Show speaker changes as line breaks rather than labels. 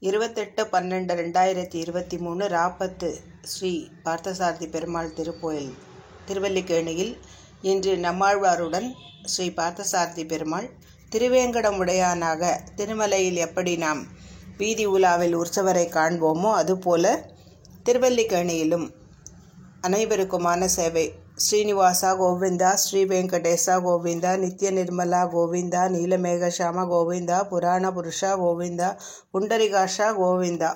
28/12/2023 ராப்பத்து ஸ்ரீ பார்த்தசாரதி பெருமாள் திருக்கோயில் திருவல்லிக்கேணியில் இன்று நம்மாழ்வாருடன் ஸ்ரீ பார்த்தசாரதி பெருமாள் திருவேங்கடமுடையானாக திருமலையில் எப்படி நாம் வீதி உலாவில் உற்சவரை காண்போமோ அதுபோல திருவல்லிக்கேணியிலும் அனைவருக்குமான சேவை. ஸ்ரீனிவாசா கோவிந்தா, ஸ்ரீ வெங்கடேசா கோவிந்தா, நித்ய நிர்மலா கோவிந்தா, நீலமேகஷாம கோவிந்தா, புராண புருஷா கோவிந்தா, புண்டரிகாஷா கோவிந்தா.